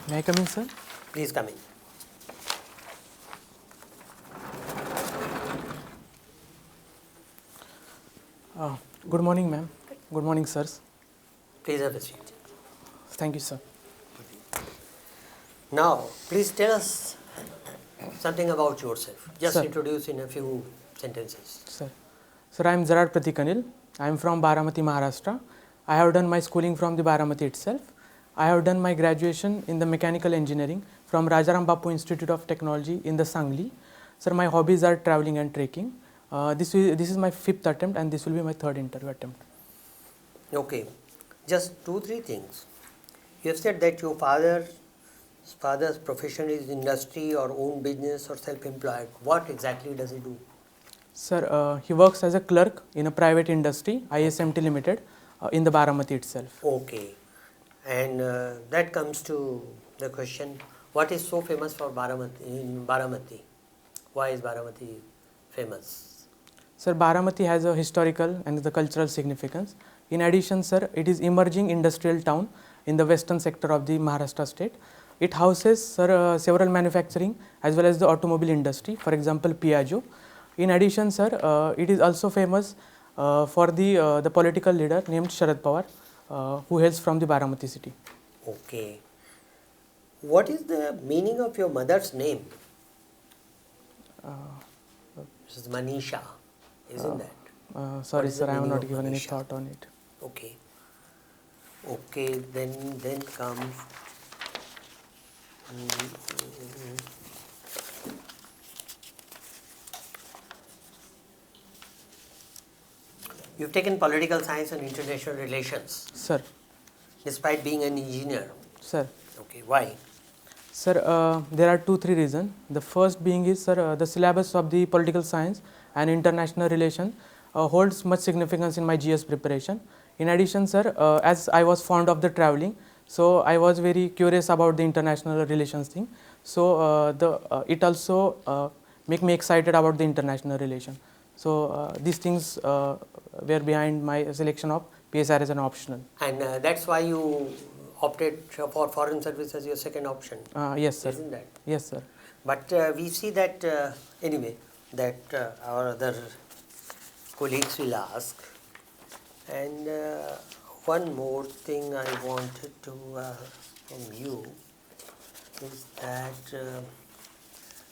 May I come in, sir? Please come in. Good morning, ma'am. Good morning, sirs. Please have a seat. Thank you, sir. Now, please tell us something about yourself. Just Sir. introduce in a few sentences. Sir, I am Jarad Pratik Anil. I am from Baramati, Maharashtra. I have done my schooling from the Baramati itself. I have done my graduation in the mechanical engineering from Rajaram Bapu Institute of Technology in the Sangli. Sir, my hobbies are traveling and trekking. This is my 5th attempt and this will be my 3rd interview attempt. Okay, just 2-3 things. You have said that your father's profession is industry or own business or self-employed. What exactly does he do? Sir, he works as a clerk in a private industry, ISMT Limited, in the Baramati itself. Okay, and that comes to the question, what is so famous for Baramati? Why is Baramati famous? Sir, Baramati has a historical and the cultural significance. In addition, sir, it is emerging industrial town in the western sector of the Maharashtra state. It houses, sir, several manufacturing as well as the automobile industry, for example, Piaggio. In addition, sir, it is also famous for the political leader named Sharad Pawar, who hails from the Baramati city. Okay. What is the meaning of your mother's name? This is Manisha, isn't that? Sorry, is sir, the I have meaning not of given any Manisha? thought on it. Okay. Okay, then comes you've taken political science and international relations Sir, despite being an engineer. sir. Okay, why? Sir, there are 2-3 reasons. The first being is, sir, the syllabus of the political science and international relation holds much significance in my GS preparation. In addition, sir, as I was fond of the traveling, so I was very curious about the international relations thing. So it also make me excited about the international relation. So these things were behind my selection of PSR as an optional. And that's why you opted for foreign service as your second option. Yes, sir. Isn't that? Yes, sir. But we see that anyway, that our other colleagues will ask. And one more thing I wanted to from you is that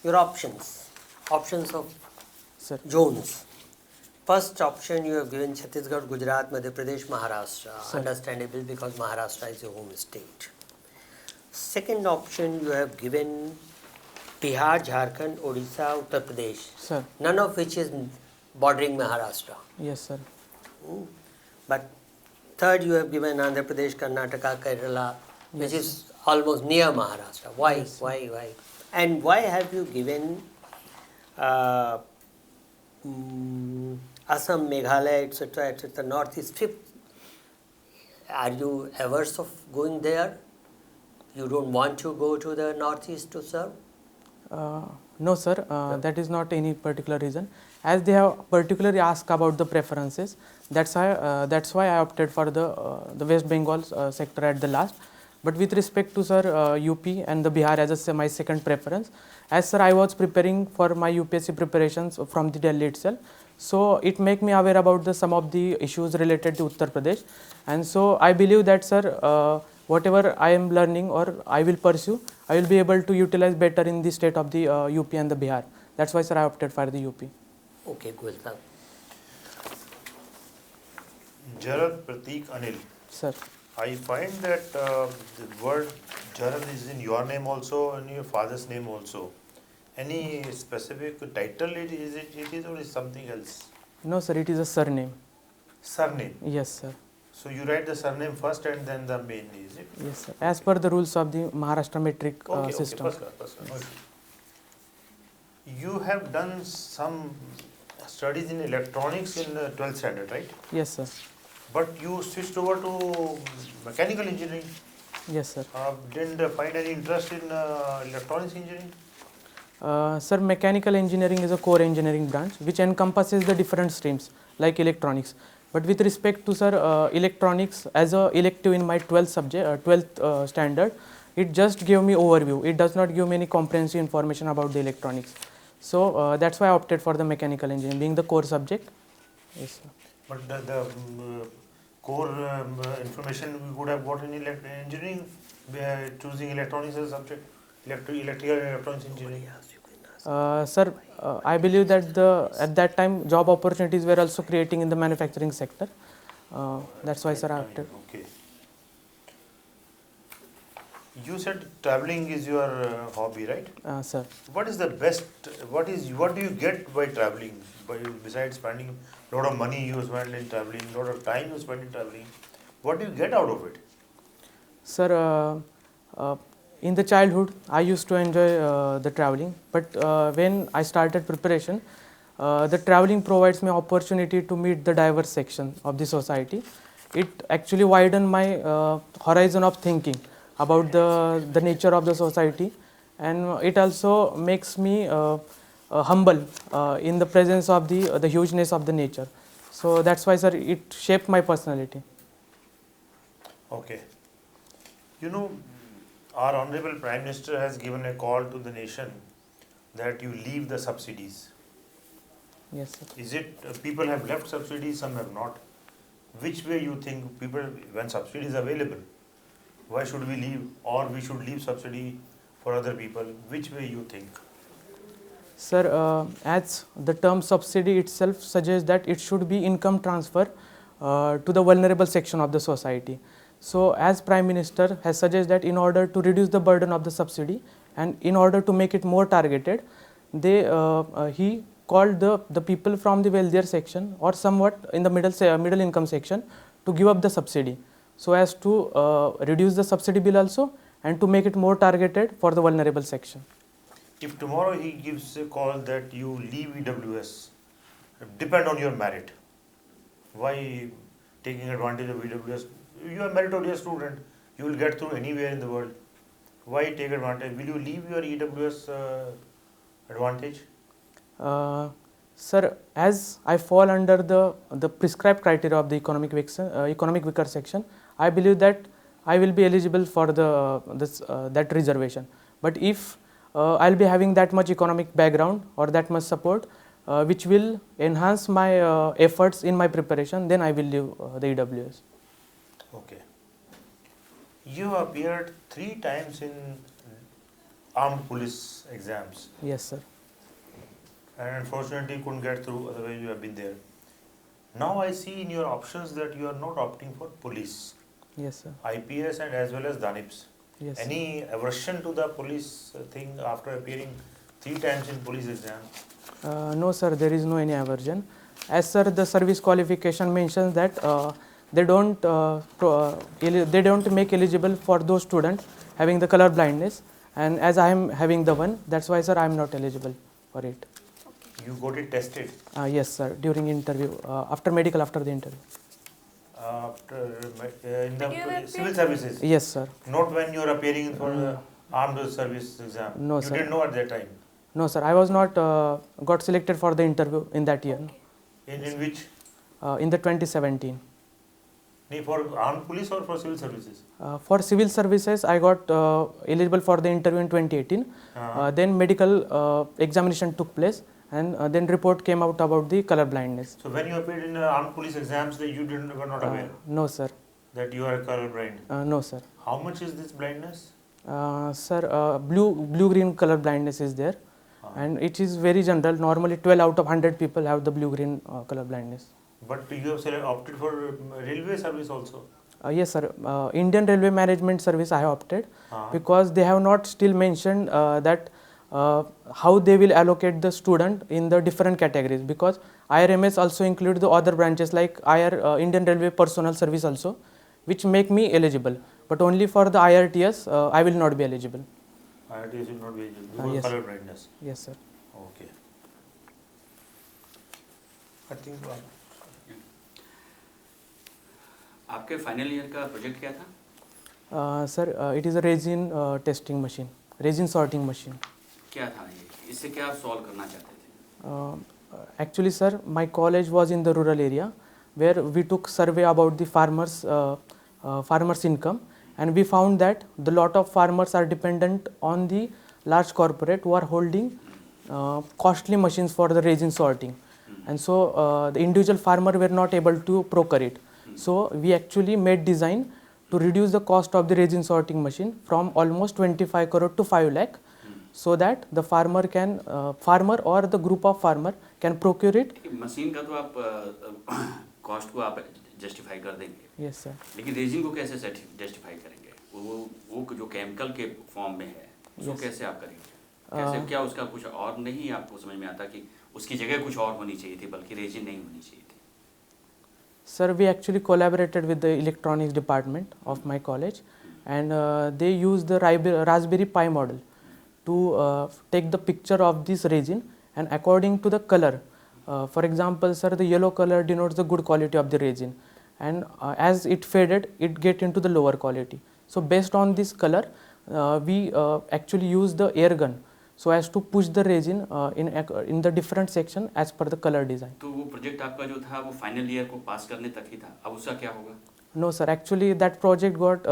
your options of Sir. zones. First option you have given Chhattisgarh, Gujarat, Madhya Pradesh, Maharashtra. Sir. Understandable because Maharashtra is your home state. Second option you have given Bihar, Jharkhand, Odisha, Uttar Pradesh. Sir. None of which is bordering Maharashtra. Yes, sir. But third you have given Andhra Pradesh, Karnataka, Kerala, which Yes. is almost near Maharashtra. Why? Yes. Why? And why have you given Assam, Meghalaya, etc., Northeast fifth? Are you averse of going there? You don't want to go to the Northeast to serve? No, sir, that is not any particular reason. As they have particularly asked about the preferences, that's why I opted for the West Bengal sector at the last. But with respect to, sir, UP and the Bihar as my second preference, as sir, I was preparing for my UPSC preparations from the Delhi itself, so it make me aware about some of the issues related to Uttar Pradesh, and so I believe that, sir, whatever I am learning or I will pursue, I will be able to utilize better in the state of the UP and the Bihar. That's why, sir, I opted for the UP. Okay, good. Jarad Pratik Anil. Sir. I find that the word Jarad is in your name also and your father's name also. Any specific title it is or is something else? No, sir, it is a surname. Surname. Yes, sir. So you write the surname first and then the main, is it? Yes, sir. As per the rules of the Maharashtra metric system. Okay, first class. You have done some studies in electronics in 12th standard, right? Yes, sir. But you switched over to mechanical engineering. Yes, sir. Didn't find any interest in electronics engineering? Sir, mechanical engineering is a core engineering branch which encompasses the different streams like electronics. But with respect to, sir, electronics as a elective in my 12th standard, it just gave me overview. It does not give me any comprehensive information about the electronics. So that's why I opted for the mechanical engineering, being the core subject. Yes, sir. But the core information we would have got in engineering, choosing electronics as a subject, electrical and electronics engineering. Sir, I believe that at that time job opportunities were also creating in the manufacturing sector. That's why, sir, I opted. Okay. You said traveling is your hobby, right? Sir. What is the best? What do you get by traveling? Besides spending a lot of money you spend in traveling, a lot of time you spend in traveling, what do you get out of it? Sir, in the childhood, I used to enjoy the traveling, but when I started preparation, the traveling provides me opportunity to meet the diverse section of the society. It actually widened my horizon of thinking about the nature of the society, and it also makes me humble in the presence of the hugeness of the nature. So that's why, sir, it shaped my personality. Okay. You know, our Honorable Prime Minister has given a call to the nation that you leave the subsidies. Yes, sir. Is it people have left subsidies, some have not? Which way you think people, when subsidy is available, why should we leave, or we should leave subsidy for other people? Which way you think? Sir, as the term subsidy itself suggests that it should be income transfer to the vulnerable section of the society. So, as Prime Minister has suggested that in order to reduce the burden of the subsidy and in order to make it more targeted, he called the people from the wealthier section or somewhat in the middle income section to give up the subsidy, so as to reduce the subsidy bill also and to make it more targeted for the vulnerable section. If tomorrow he gives a call that you leave EWS, depend on your merit, why taking advantage of EWS? You are a meritorious student, you will get through anywhere in the world. Why take advantage? Will you leave your EWS advantage? Sir, as I fall under the prescribed criteria of the economic weaker section, I believe that I will be eligible for that reservation. But if I'll be having that much economic background or that much support, which will enhance my efforts in my preparation, then I will leave the EWS. Okay. You appeared 3 times in armed police exams. Yes, sir. And unfortunately couldn't get through, otherwise you have been there. Now I see in your options that you are not opting for police. Yes, sir. IPS and as well as DANIPS. Yes. Any aversion to the police thing after appearing 3 times in police exam? No, sir, there is no any aversion. As sir, the service qualification mentions that they don't make eligible for those students having the color blindness, and as I am having the one, that's why, sir, I am not eligible for it. You got it tested? Yes, sir, during interview, after the interview. In the civil services? Yes, sir. Not when you are appearing for the armed service exam? No, you sir. You didn't know at that time? No, sir, I was not got selected for the interview in that year. Okay. In which? In the 2017. For armed police or for civil services? For civil services, I got eligible for the interview in 2018. Then medical examination took place, and then report came out about the color blindness. So when you appeared in armed police exams, that you were not aware? No, sir. That you are color blind? No, sir. How much is this blindness? Sir, blue-green color blindness is there, and it is very general. Normally, 12 out of 100 people have the blue-green color blindness. But you have opted for railway service also? Yes, sir. Indian Railway Management Service I have opted because they have not still mentioned that how they will allocate the student in the different categories, because IRMS also include the other branches like Indian Railway Personal Service also, which make me eligible. But only for the IRTS, I will not be eligible. IRTS will not be eligible because yes. Color blindness? Yes, sir. Okay. I think आपके final year का project क्या था? Sir, it is a resin testing machine, resin sorting machine. क्या था ये? इससे क्या आप सॉल्व करना चाहते थे? Actually, sir, my college was in the rural area where we took survey about the farmers' income, and we found that the lot of farmers are dependent on the large corporate who are holding costly machines for the resin sorting, and so the individual farmer were not able to procure it. So we actually made design to reduce the cost of the resin sorting machine from almost 25 crore to 5 lakh, so that the farmer can farmer or the group of farmer can procure it. Machine का तो आप cost को आप justify कर देंगे, Yes sir. लेकिन resin को कैसे जस्टिफाई करेंगे? वो जो केमिकल के फॉर्म में है उसको कैसे आप करेंगे? कैसे, क्या उसका कुछ और नहीं आपको समझ में आता कि उसकी जगह कुछ और होनी चाहिए थी बल्कि रेजिन नहीं होनी चाहिए थी? Sir, we actually collaborated with the electronics department of my college, and they used the Raspberry Pi model to take the picture of this resin, and according to the color, for example sir, the yellow color denotes the good quality of the resin, and as it faded it get into the lower quality. So based on this color we actually use the air gun so as to push the resin in the different section as per the color design. तो वो project आपका जो था वो final year को पास करने तक ही था, अब उसका क्या होगा? No sir, actually that project got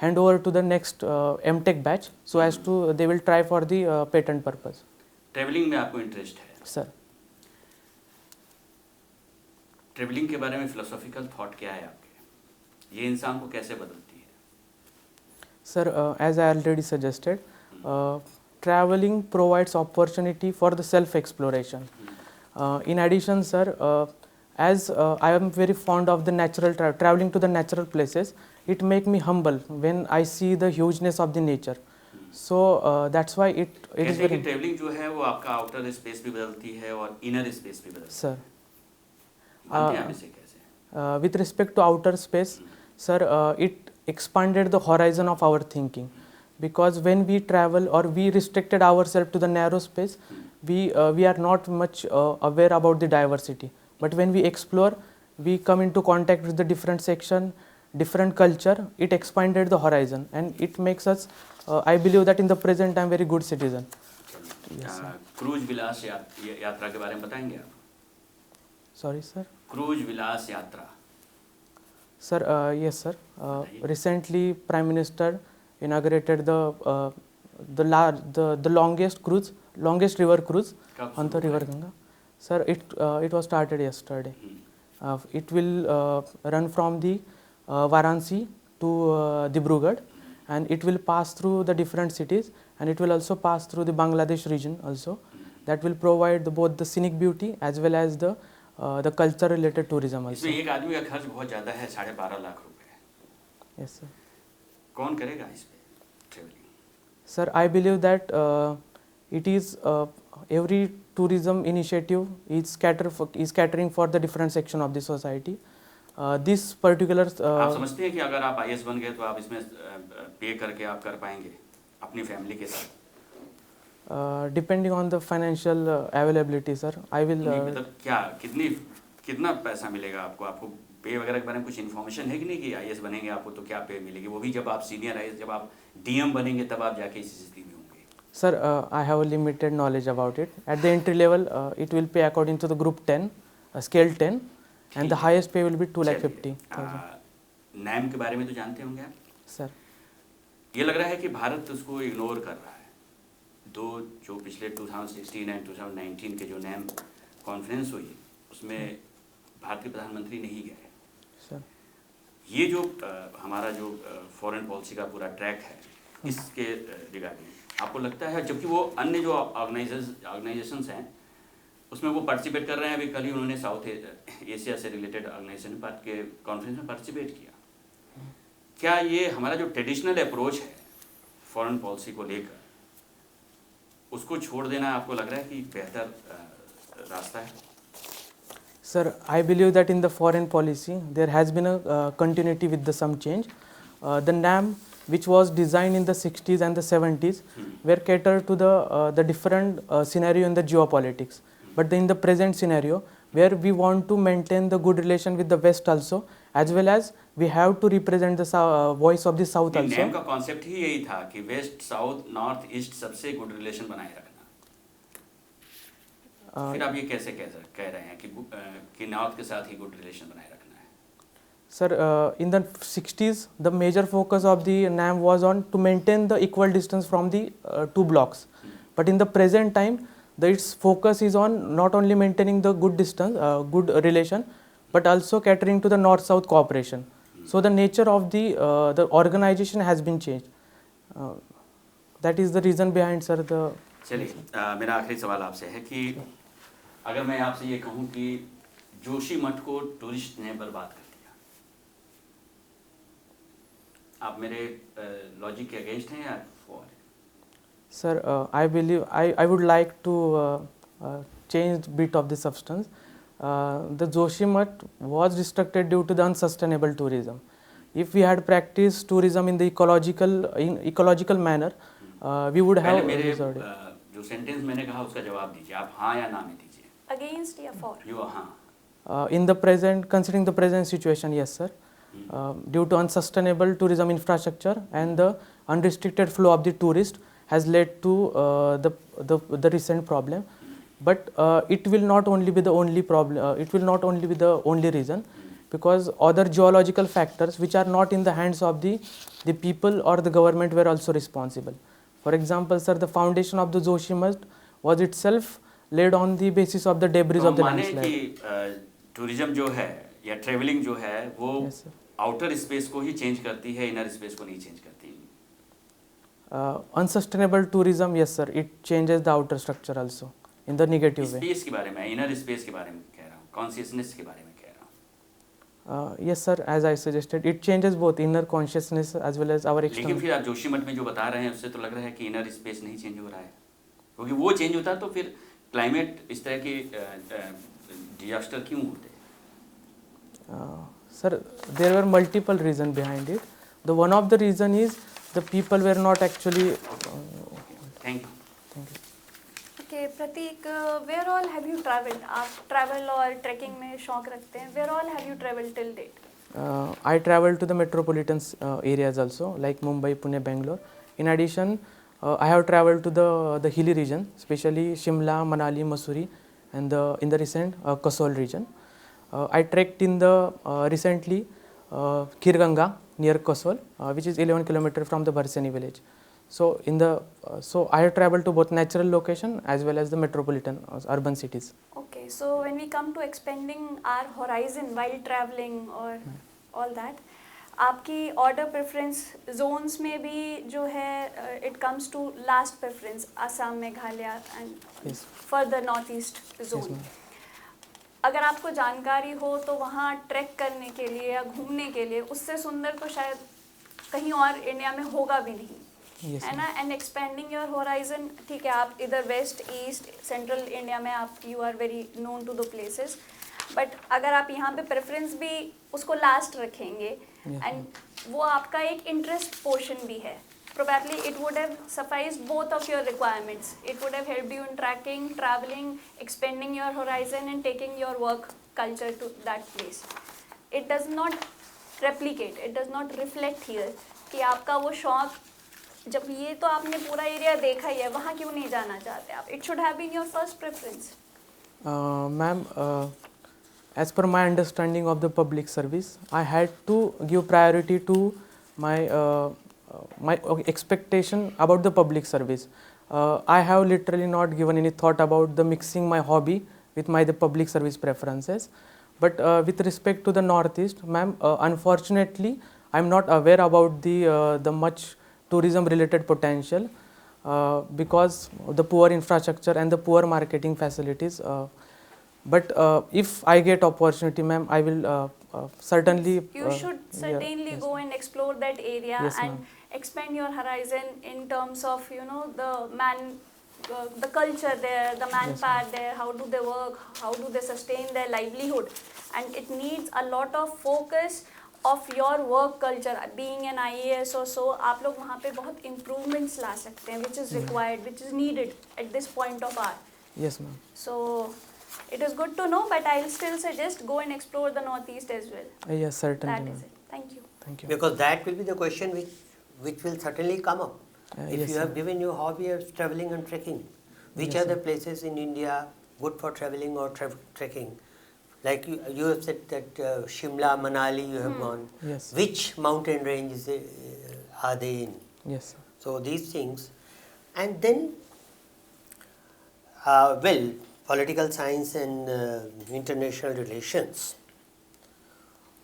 hand over to the next MTech batch, so as to they will try for the patent purpose. Travelling में आपको इंटरेस्ट है? Sir. ट्रैवलिंग के बारे में फिलोसॉफिकल थॉट क्या है आपके? ये इंसान को कैसे बदलती है? Sir, as I already suggested, traveling provides opportunity for the self-exploration. In addition, sir, as I am very fond of the natural traveling to the natural places, it make me humble when I see the hugeness of the nature. So that's why it is कहते हैं कि very. Travelling जो है वो आपका outer space भी बदलती है और इनर स्पेस भी बदलती है। Sir, मानते हैं आप इसे कैसे? with respect to outer space, sir, it expanded the horizon of our thinking, because when we travel or we restricted ourselves to the narrow space, we are not much aware about the diversity. But when we explore, we come into contact with the different section, different culture. It expanded the horizon, and it makes us. I believe that in the present I am very good citizen. Cruise Vilas यात्रा के बारे में बताएंगे आप? Sorry, sir. Cruise Vilas यात्रा। Sir, yes, sir. Recently, Prime Minister inaugurated the longest river cruise on the River Ganga. Sir, it was started yesterday. It will run from the Varanasi to Dibrugarh, and it will pass through the different cities, and it will also pass through the Bangladesh region also. That will provide both the scenic beauty as well as the culture related tourism also. इसमें एक आदमी का खर्च बहुत ज़्यादा है, 12.5 लाख रुपए। Yes, sir. कौन करेगा इस पे travelling? Sir, I believe that it is every tourism initiative is catering for the different section of the society. This particular आप समझते हैं कि अगर आप IAS बन गए तो आप इसमें पे करके आप कर पाएंगे अपनी फैमिली के साथ? depending on the financial availability, sir, I will. मतलब क्या कितना पैसा मिलेगा आपको? आपको पे वगैरह के बारे में कुछ इन्फॉर्मेशन है कि नहीं कि IAS बनेंगे आपको तो क्या पे मिलेगी? वो भी जब आप सीनियर IAS, जब आप DM बनेंगे तब आप जाके इस स्थिति में होंगे। Sir, I have a limited knowledge about it. At the entry level, it will pay according to the group 10, scale 10, and the highest pay will be 2,50,000. NAM के बारे में तो जानते होंगे आप? Sir. ये लग रहा है कि भारत उसको इग्नोर कर रहा है। जो पिछले 2016 एंड 2019 के जो NAM कॉन्फ्रेंस हुई उसमें भारतीय प्रधानमंत्री नहीं गए। Sir. ये जो हमारा जो फॉरेन पॉलिसी का पूरा ट्रैक है इसके रिगार्डिंग आपको लगता है, जबकि वो अन्य जो ऑर्गेनाइजेशंस हैं उसमें वो पार्टिसिपेट कर रहे हैं? अभी कल ही उन्होंने साउथ एशिया से रिलेटेड ऑर्गेनाइजेशन के कॉन्फ्रेंस में पार्टिसिपेट किया। क्या ये हमारा जो ट्रेडिशनल अप्रोच है फॉरेन पॉलिसी को लेकर उसको छोड़ देना आपको लग रहा है कि बेहतर रास्ता है? Sir, I believe that in the foreign policy there has been a continuity with some change. The NAM, which was designed in the 60s and the 70s, were catered to the different scenario in the geopolitics. But in the present scenario, where we want to maintain the good relation with the West also, as well as we have to represent the voice of the South also. NAM का concept ही यही था कि waste, south, north, east सबसे good relation बनाए रखना। फिर आप ये कैसे कह रहे हैं कि नॉर्थ के साथ ही गुड रिलेशन बनाए रखना है? Sir, in the 60s, the major focus of the NAM was on to maintain the equal distance from the two blocks. But in the present time, its focus is on not only maintaining the good distance, good relation, but also catering to the north-south cooperation. So the nature of the organization has been changed. That is the reason behind, sir. चलिए मेरा आखिरी सवाल आपसे है कि अगर मैं आपसे ये कहूँ कि जोशीमठ को टूरिस्ट ने बर्बाद कर दिया, आप मेरे लॉजिक के अगेंस्ट हैं या for? Sir, I believe I would like to change bit of the substance. The Joshimath was restricted due to the unsustainable tourism. If we had practiced tourism in the ecological manner, we would have. पहले मेरे जो sentence मैंने कहा उसका जवाब दीजिए, आप हाँ या ना में दीजिए. Against या for? You are हाँ. In the present, considering the present situation, yes, sir. Due to unsustainable tourism infrastructure and the unrestricted flow of the tourists has led to the recent problem. But it will not only be the only problem. It will not only be the only reason, because other geological factors which are not in the hands of the people or the government were also responsible. For example, sir, the foundation of the Joshimath was itself laid on the basis of the debris of the landslide. माने कि tourism जो है या travelling जो है वो outer space को ही change करती है, इनर स्पेस को नहीं चेंज करती. Unsustainable tourism, yes, sir, it changes the outer structure also in the negative way. Space के बारे में, इनर स्पेस के बारे में कह रहा हूँ, कॉन्शियसनेस के बारे में कह रहा हूँ. Yes, sir, as I suggested, it changes both inner consciousness as well as our external. लेकिन फिर आप जोशीमठ में जो बता रहे हैं उससे तो लग रहा है कि इनर स्पेस नहीं चेंज हो रहा है, क्योंकि वो चेंज होता तो फिर क्लाइमेट इस तरह के डिजास्टर क्यों होते? Sir, there were multiple reasons behind it. The one of the reason is the people were not actually. Thank you. Thank you. Okay, Pratik, where all have you travelled? आप travel और trekking में शौक रखते हैं. Where all have you travelled till date? I traveled to the metropolitan areas also, like Mumbai, Pune, Bangalore. In addition, I have traveled to the hilly region, especially Shimla, Manali, Mussoorie, and in the recent Kasol region. I trekked in the recently Khirganga near Kasol, which is 11 km from the Barseni village. So I have traveled to both natural location as well as the metropolitan urban cities. Okay, so when we come to expanding our horizon while travelling or all that, आपकी order preference zones में भी जो है it comes to last preference Assam, Meghalaya and Yes. further northeast zone. Yes, ma'am. अगर आपको जानकारी हो तो वहाँ ट्रैक करने के लिए या घूमने के लिए उससे सुंदर तो शायद कहीं और इंडिया में होगा भी नहीं. Yes, है ना. एंड एक्सपेंडिंग योर होराइजन, ठीक है, आप इधर वेस्ट ईस्ट सेंट्रल इंडिया में आप you are very known to the places, but अगर आप यहाँ पे प्रेफरेंस भी उसको लास्ट रखेंगे एंड वो आपका एक इंटरेस्ट पोर्शन भी है, probably it would have sufficed both of your requirements. It would have helped you in tracking, traveling, expanding your horizon and taking your work culture to that place. It does not replicate, it does not reflect here कि आपका वो शौक, जब ये तो आपने पूरा area देखा ही है, वहाँ क्यों नहीं जाना चाहते आप? It should have been your first preference. Ma'am, as per my understanding of the public service, I had to give priority to my expectation about the public service. I have literally not given any thought about the mixing my hobby with the public service preferences. But with respect to the Northeast, ma'am, unfortunately, I am not aware about the much tourism related potential because of the poor infrastructure and the poor marketing facilities. But if I get opportunity, ma'am, I will certainly. You should certainly yes, go and explore that area Yes, and ma'am. expand your horizon in terms of the culture there, the manpower there, how do they work, how do they sustain their livelihood, and it needs a lot of focus of your work culture. Being an IAS or so, आप लोग वहाँ पे बहुत improvements ला सकते हैं, which is required, which is needed at this point of our. Yes, ma'am. So it is good to know, but I'll still suggest go and explore the Northeast as well. Yes, certainly. That ma'am. is it. Thank you. Thank you. Because that will be the question which will certainly come up. If yes, you have given your hobby of traveling and trekking, which Yes, are the places in India good for traveling or trekking? Like you have said that Shimla, Manali you have gone. Yes. Which mountain ranges are they in? Yes, sir. So these things. And then, well, political science and international relations.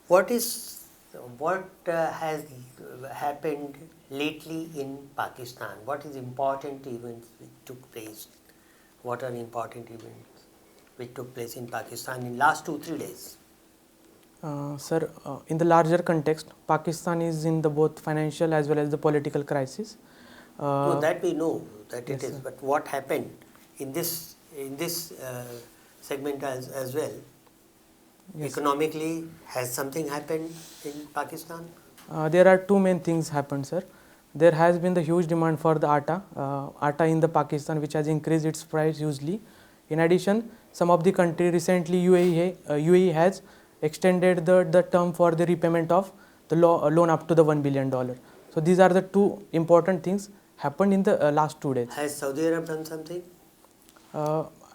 What has happened lately in Pakistan? What is important events which took place? What are important events which took place in Pakistan in last 2-3 days? Sir, in the larger context, Pakistan is in the both financial as well as the political crisis. No, that we know that yes, it is. sir. But what happened in this segment as well? Yes. Economically, has something happened in Pakistan? There are two main things happened, sir. There has been the huge demand for the atta in the Pakistan, which has increased its price hugely. In addition, some of the country recently UAE has extended the term for the repayment of the loan up to the $1 billion. So these are the two important things happened in the last 2 days. Has Saudi Arabia done something?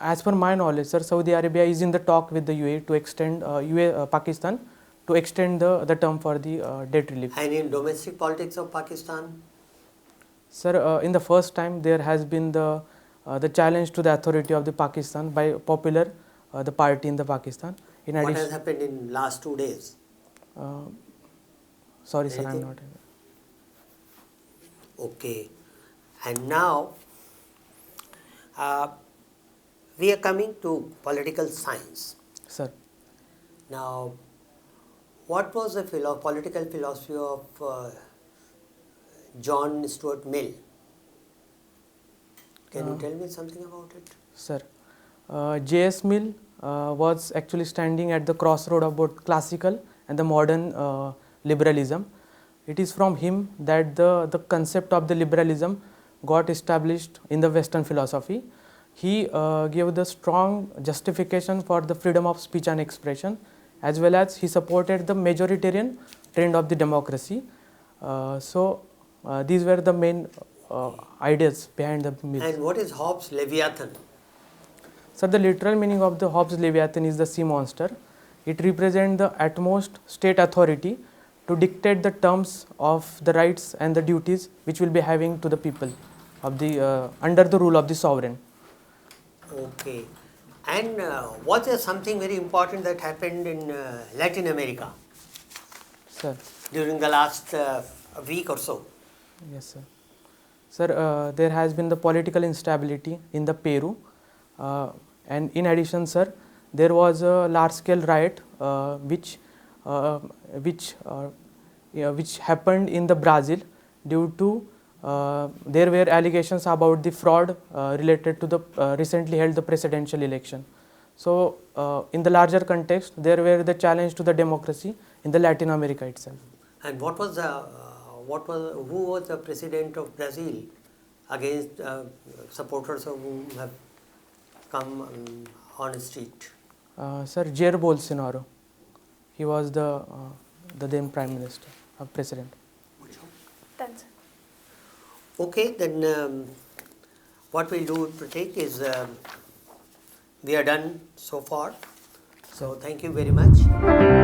As per my knowledge, sir, Saudi Arabia is in the talk with the UAE to extend Pakistan to extend the term for the debt relief. And in domestic politics of Pakistan? Sir, in the first time there has been the challenge to the authority of the Pakistan by popular the party in the Pakistan. In What addition, has happened in last 2 days? sorry, sir, I am Anything? not. Okay. And now, we are coming to political science. Sir, Now, what was the political philosophy of John Stuart Mill? Can you tell me something about it? sir, J.S. Mill was actually standing at the crossroad of both classical and the modern liberalism. It is from him that the concept of the liberalism got established in the Western philosophy. He gave the strong justification for the freedom of speech and expression, as well as he supported the majoritarian trend of the democracy. These were the main ideas behind the Mill. And what is Hobbes' Leviathan? So the literal meaning of the Hobbes Leviathan is the sea monster. It represents the utmost state authority to dictate the terms of the rights and the duties which will be having to the people of the under the rule of the sovereign. Okay. And was there something very important that happened in Latin America Sir, during the last week or so? yes, sir. Sir, there has been the political instability in the Peru, and in addition, sir, there was a large-scale riot which happened in the Brazil due to there were allegations about the fraud related to the recently held the presidential election. So, in the larger context, there were the challenge to the democracy in the Latin America itself. And who was the president of Brazil against supporters of whom have come on the street? Sir, Jair Bolsonaro, he was the then Prime Minister, President. That's it. Okay, then what we'll do, Pratik, is we are done so far. So thank you very much.